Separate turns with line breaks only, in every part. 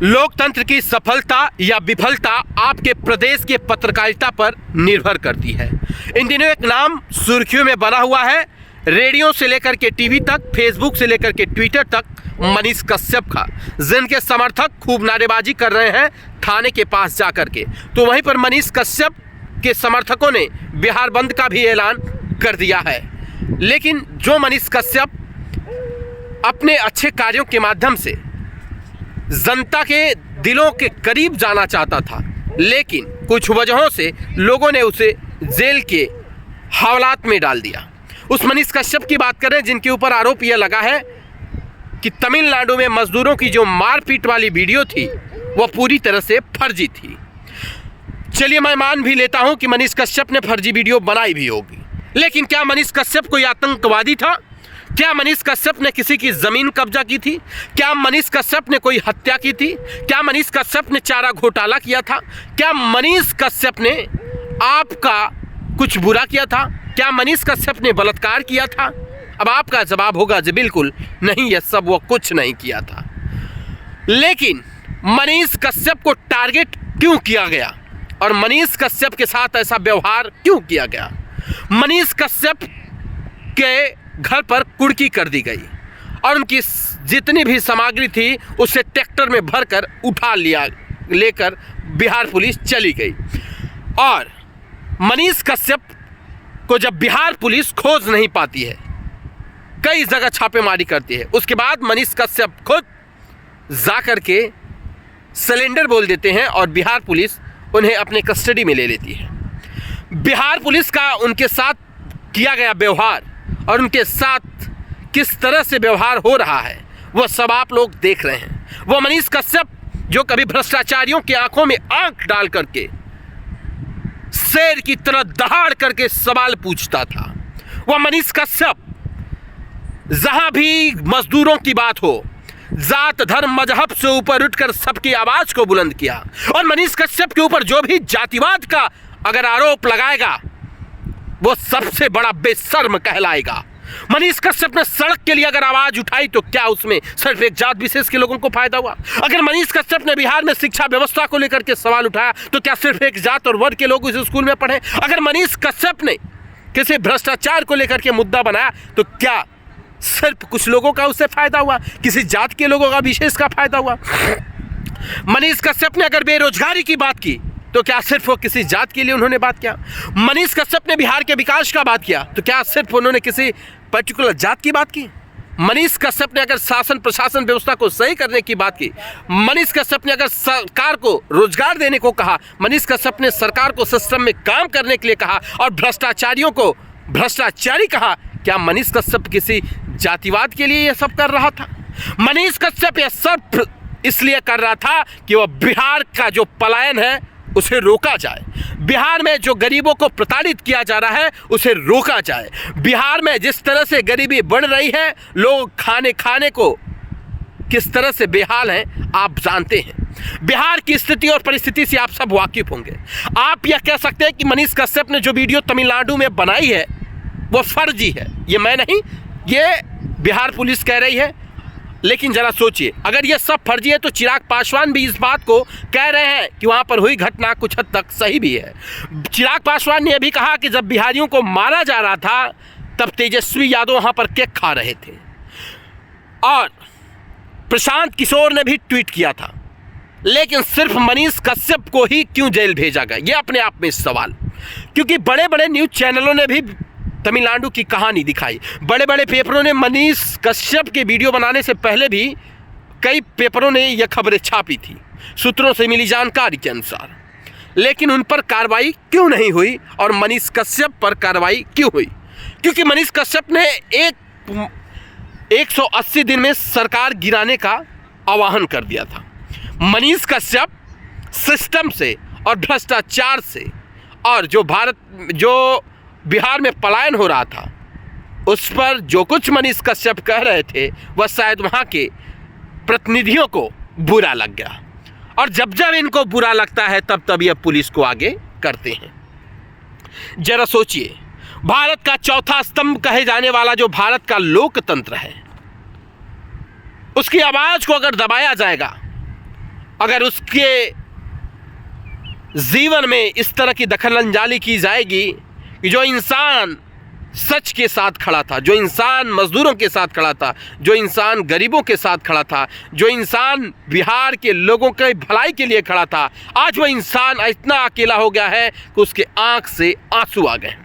लोकतंत्र की सफलता या विफलता आपके प्रदेश के पत्रकारिता पर निर्भर करती है। इन दिनों एक नाम सुर्खियों में बना हुआ है, रेडियो से लेकर के टीवी तक, फेसबुक से लेकर के ट्विटर तक, मनीष कश्यप का, जिनके समर्थक खूब नारेबाजी कर रहे हैं थाने के पास जाकर के। तो वहीं पर मनीष कश्यप के समर्थकों ने बिहार बंद का भी ऐलान कर दिया है। लेकिन जो मनीष कश्यप अपने अच्छे कार्यों के माध्यम से जनता के दिलों के करीब जाना चाहता था, लेकिन कुछ वजहों से लोगों ने उसे जेल के हवालात में डाल दिया। उस मनीष कश्यप की बात करें जिनके ऊपर आरोप यह लगा है कि तमिलनाडु में मजदूरों की जो मारपीट वाली वीडियो थी वह पूरी तरह से फर्जी थी। चलिए मैं मान भी लेता हूं कि मनीष कश्यप ने फर्जी वीडियो बनाई भी होगी, लेकिन क्या मनीष कश्यप कोई आतंकवादी था? क्या मनीष कश्यप ने किसी की जमीन कब्जा की थी? क्या मनीष कश्यप ने कोई हत्या की थी? क्या मनीष कश्यप ने चारा घोटाला किया था? क्या मनीष कश्यप ने आपका कुछ बुरा किया था? क्या मनीष कश्यप ने बलात्कार किया था? अब आपका जवाब होगा जी बिल्कुल नहीं, यह सब वो कुछ नहीं किया था। लेकिन मनीष कश्यप को टारगेट क्यों किया गया और मनीष कश्यप के साथ ऐसा व्यवहार क्यों किया गया? मनीष कश्यप के घर पर कुर्की कर दी गई और उनकी जितनी भी सामग्री थी उसे ट्रैक्टर में भरकर उठा लिया, लेकर बिहार पुलिस चली गई। और मनीष कश्यप को जब बिहार पुलिस खोज नहीं पाती है, कई जगह छापेमारी करती है, उसके बाद मनीष कश्यप खुद जाकर के सिलेंडर बोल देते हैं और बिहार पुलिस उन्हें अपने कस्टडी में ले लेती है। बिहार पुलिस का उनके साथ किया गया व्यवहार और उनके साथ किस तरह से व्यवहार हो रहा है वह सब आप लोग देख रहे हैं। वो मनीष कश्यप जो कभी भ्रष्टाचारियों की आंखों में आंख डाल करके शेर की तरह दहाड़ करके सवाल पूछता था, वह मनीष कश्यप जहां भी मजदूरों की बात हो, जात धर्म मजहब से ऊपर उठकर सबकी आवाज को बुलंद किया। और मनीष कश्यप के ऊपर जो भी जातिवाद का अगर आरोप लगाएगा वो सबसे बड़ा बेशर्म कहलाएगा। मनीष कश्यप ने सड़क के लिए अगर आवाज उठाई तो क्या उसमें सिर्फ एक जात विशेष के लोगों को फायदा हुआ? अगर मनीष कश्यप ने बिहार में शिक्षा व्यवस्था को लेकर के सवाल उठाया तो क्या सिर्फ एक जात और वर्ग के लोग उस स्कूल में पढ़े? अगर मनीष कश्यप ने किसी भ्रष्टाचार को लेकर के मुद्दा बनाया तो क्या सिर्फ कुछ लोगों का उससे फायदा हुआ, किसी जात के लोगों का विशेष का फायदा हुआ? मनीष कश्यप ने अगर बेरोजगारी की बात की तो क्या सिर्फ वो किसी जात के लिए उन्होंने बात किया? मनीष कश्यप ने बिहार के विकास का बात किया तो क्या सिर्फ उन्होंने किसी पर्टिकुलर जात की बात की? मनीष कश्यप ने अगर शासन प्रशासन व्यवस्था को सही करने की बात की, मनीष कश्यप ने अगर सरकार को रोजगार देने को कहा, मनीष कश्यप ने सरकार को सिस्टम में काम करने के लिए कहा और भ्रष्टाचारियों को भ्रष्टाचारी कहा, क्या मनीष कश्यप किसी जातिवाद के लिए यह सब कर रहा था? मनीष कश्यप यह सब इसलिए कर रहा था कि वह बिहार का जो पलायन है उसे रोका जाए, बिहार में जो गरीबों को प्रताड़ित किया जा रहा है उसे रोका जाए। बिहार में जिस तरह से गरीबी बढ़ रही है, लोग खाने को किस तरह से बेहाल हैं आप जानते हैं। बिहार की स्थिति और परिस्थिति से आप सब वाकिफ होंगे। आप यह कह सकते हैं कि मनीष कश्यप ने जो वीडियो तमिलनाडु में बनाई है वो फर्जी है, ये मैं नहीं, ये बिहार पुलिस कह रही है। लेकिन जरा सोचिए, अगर ये सब फर्जी है तो चिराग पासवान भी इस बात को कह रहे हैं कि वहाँ पर हुई घटना कुछ हद तक सही भी है। चिराग पासवान ने यह भी कहा कि जब बिहारियों को मारा जा रहा था तब तेजस्वी यादव वहाँ पर केक खा रहे थे। और प्रशांत किशोर ने भी ट्वीट किया था। लेकिन सिर्फ मनीष कश्यप को ही क्यों जेल भेजा गया, ये अपने आप में सवाल, क्योंकि बड़े बड़े न्यूज़ चैनलों ने भी तमिलनाडु की कहानी दिखाई, बड़े बड़े पेपरों ने मनीष कश्यप के वीडियो बनाने से पहले भी कई पेपरों ने यह खबरें छापी थी सूत्रों से मिली जानकारी के अनुसार। लेकिन उन पर कार्रवाई क्यों नहीं हुई और मनीष कश्यप पर कार्रवाई क्यों हुई? क्योंकि मनीष कश्यप ने 180 दिन में सरकार गिराने का आह्वान कर दिया था। मनीष कश्यप सिस्टम से और भ्रष्टाचार से और जो बिहार में पलायन हो रहा था उस पर जो कुछ मनीष कश्यप कह रहे थे वह शायद वहाँ के प्रतिनिधियों को बुरा लग गया। और जब जब इनको बुरा लगता है तब तब यह पुलिस को आगे करते हैं। जरा सोचिए, भारत का चौथा स्तंभ कहे जाने वाला जो भारत का लोकतंत्र है उसकी आवाज को अगर दबाया जाएगा अगर उसके जीवन में इस तरह की दखलंदाजी की जाएगी कि जो इंसान सच के साथ खड़ा था, जो इंसान मजदूरों के साथ खड़ा था, जो इंसान गरीबों के साथ खड़ा था, जो इंसान बिहार के लोगों के भलाई के लिए खड़ा था, आज वह इंसान इतना अकेला हो गया है कि उसके आंख से आंसू आ गए।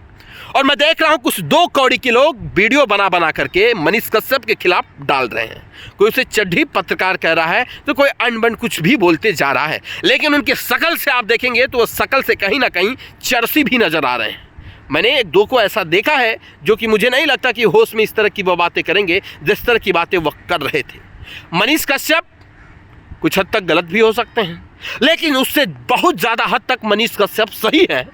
और मैं देख रहा हूं कुछ 2 कौड़ी के लोग वीडियो बना बना करके मनीष कश्यप के खिलाफ डाल रहे हैं। कोई उसे चड्ढी पत्रकार कह रहा है तो कोई अनबन कुछ भी बोलते जा रहा है, लेकिन उनके शकल से आप देखेंगे तो वो शकल से कहीं ना कहीं चरसी भी नजर आ रहे हैं। मैंने 1-2 को ऐसा देखा है जो कि मुझे नहीं लगता कि होश में इस तरह की वो बातें करेंगे जिस तरह की बातें वह कर रहे थे। मनीष कश्यप कुछ हद तक गलत भी हो सकते हैं, लेकिन उससे बहुत ज़्यादा हद तक मनीष कश्यप सही है।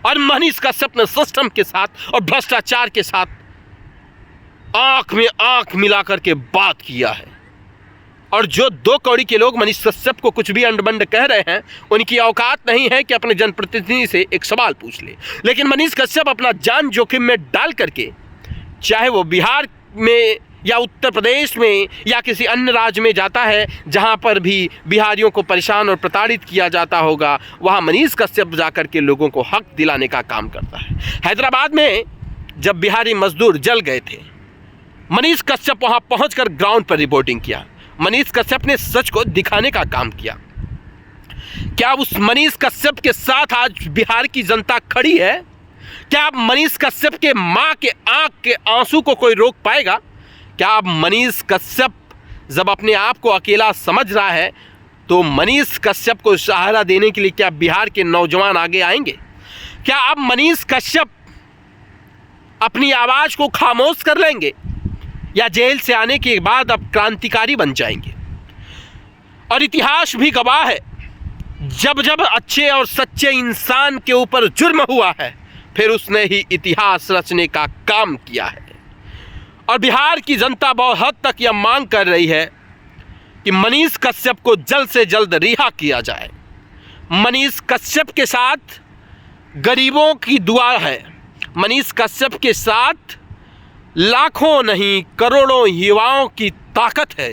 और मनीष कश्यप ने सिस्टम के साथ और भ्रष्टाचार के साथ आंख में आंख मिला करके बात किया है। और जो 2 कौड़ी के लोग मनीष कश्यप को कुछ भी अंडबंड कह रहे हैं, उनकी औकात नहीं है कि अपने जनप्रतिनिधि से एक सवाल पूछ ले। लेकिन मनीष कश्यप अपना जान जोखिम में डाल करके, चाहे वो बिहार में या उत्तर प्रदेश में या किसी अन्य राज्य में जाता है जहां पर भी बिहारियों को परेशान और प्रताड़ित किया जाता होगा, वहां मनीष कश्यप जाकर के लोगों को हक दिलाने का काम करता है। हैदराबाद में जब बिहारी मजदूर जल गए थे, मनीष कश्यप वहां पहुंचकर ग्राउंड पर रिपोर्टिंग किया। मनीष कश्यप ने सच को दिखाने का काम किया। क्या उस मनीष कश्यप के साथ आज बिहार की जनता खड़ी है? क्या मनीष कश्यप के मां के आंख के आंसू को कोई रोक पाएगा? क्या मनीष कश्यप जब अपने आप को अकेला समझ रहा है तो मनीष कश्यप को सहारा देने के लिए क्या बिहार के नौजवान आगे आएंगे? क्या अब मनीष कश्यप अपनी आवाज को खामोश कर लेंगे या जेल से आने के बाद अब क्रांतिकारी बन जाएंगे? और इतिहास भी गवाह है, जब जब अच्छे और सच्चे इंसान के ऊपर जुर्म हुआ है फिर उसने ही इतिहास रचने का काम किया है। और बिहार की जनता बहुत हद तक यह मांग कर रही है कि मनीष कश्यप को जल्द से जल्द रिहा किया जाए। मनीष कश्यप के साथ गरीबों की दुआ है, मनीष कश्यप के साथ लाखों नहीं करोड़ों युवाओं की ताकत है,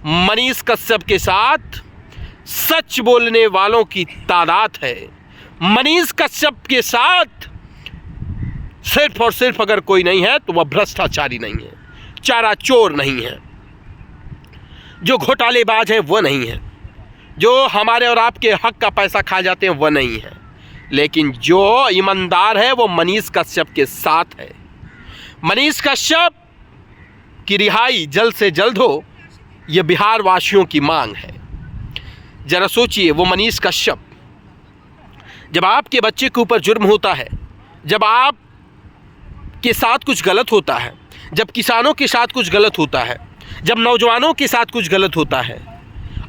मनीष कश्यप के साथ सच बोलने वालों की तादाद है। मनीष कश्यप के साथ सिर्फ और सिर्फ अगर कोई नहीं है तो वह भ्रष्टाचारी नहीं है, चारा चोर नहीं है, जो घोटालेबाज है वह नहीं है, जो हमारे और आपके हक का पैसा खा जाते हैं वह नहीं है, लेकिन जो ईमानदार है वो मनीष कश्यप के साथ है। मनीष कश्यप की रिहाई जल्द से जल्द हो, यह बिहार वासियों की मांग है। जरा सोचिए, वो मनीष कश्यप, जब आपके बच्चे के ऊपर जुर्म होता है, जब आप के साथ कुछ गलत होता है, जब किसानों के साथ कुछ गलत होता है, जब नौजवानों के साथ कुछ गलत होता है,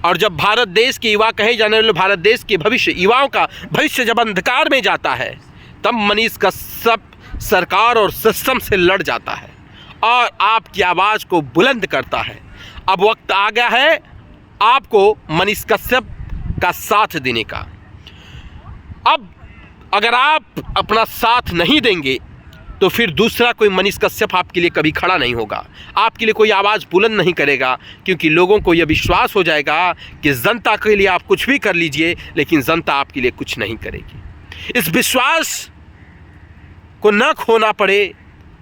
और जब भारत देश के युवा कहे जाने वाले भारत देश के भविष्य, युवाओं का भविष्य जब अंधकार में जाता है, तब मनीष कश्यप सरकार और सिस्टम से लड़ जाता है और आपकी आवाज़ को बुलंद करता है। अब वक्त आ गया है आपको मनीष कश्यप का साथ देने का। अब अगर आप अपना साथ नहीं देंगे तो फिर दूसरा कोई मनीष कश्यप आपके लिए कभी खड़ा नहीं होगा, आपके लिए कोई आवाज़ बुलंद नहीं करेगा, क्योंकि लोगों को यह विश्वास हो जाएगा कि जनता के लिए आप कुछ भी कर लीजिए लेकिन जनता आपके लिए कुछ नहीं करेगी। इस विश्वास को न खोना पड़े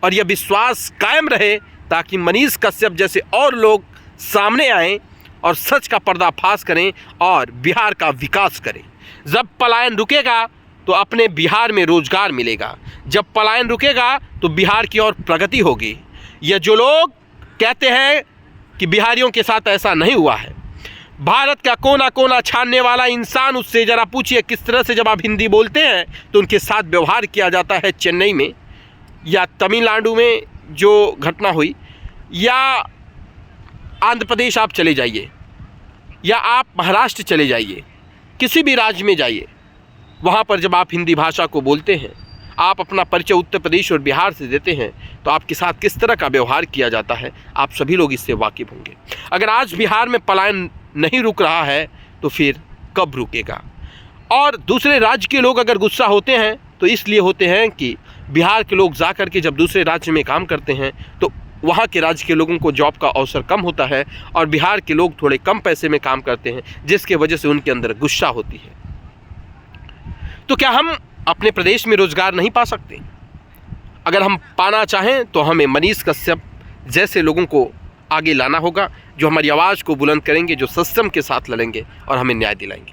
और यह विश्वास कायम रहे ताकि मनीष कश्यप जैसे और लोग सामने आएं और सच का पर्दाफाश करें और बिहार का विकास करें। जब पलायन रुकेगा तो अपने बिहार में रोजगार मिलेगा, जब पलायन रुकेगा तो बिहार की ओर प्रगति होगी। यह जो लोग कहते हैं कि बिहारियों के साथ ऐसा नहीं हुआ है, भारत का कोना कोना छानने वाला इंसान, उससे ज़रा पूछिए किस तरह से जब आप हिंदी बोलते हैं तो उनके साथ व्यवहार किया जाता है। चेन्नई में या तमिलनाडु में जो घटना हुई, या आंध्र प्रदेश आप चले जाइए, या आप महाराष्ट्र चले जाइए, किसी भी राज्य में जाइए, वहाँ पर जब आप हिंदी भाषा को बोलते हैं, आप अपना परिचय उत्तर प्रदेश और बिहार से देते हैं तो आपके साथ किस तरह का व्यवहार किया जाता है, आप सभी लोग इससे वाकिफ़ होंगे। अगर आज बिहार में पलायन नहीं रुक रहा है तो फिर कब रुकेगा? और दूसरे राज्य के लोग अगर गुस्सा होते हैं तो इसलिए होते हैं कि बिहार के लोग जा कर के जब दूसरे राज्य में काम करते हैं तो वहाँ के राज्य के लोगों को जॉब का अवसर कम होता है और बिहार के लोग थोड़े कम पैसे में काम करते हैं, जिसके वजह से उनके अंदर गुस्सा होती है। तो क्या हम अपने प्रदेश में रोजगार नहीं पा सकते? अगर हम पाना चाहें तो हमें मनीष कश्यप जैसे लोगों को आगे लाना होगा, जो हमारी आवाज़ को बुलंद करेंगे, जो सिस्टम के साथ लड़ेंगे और हमें न्याय दिलाएंगे।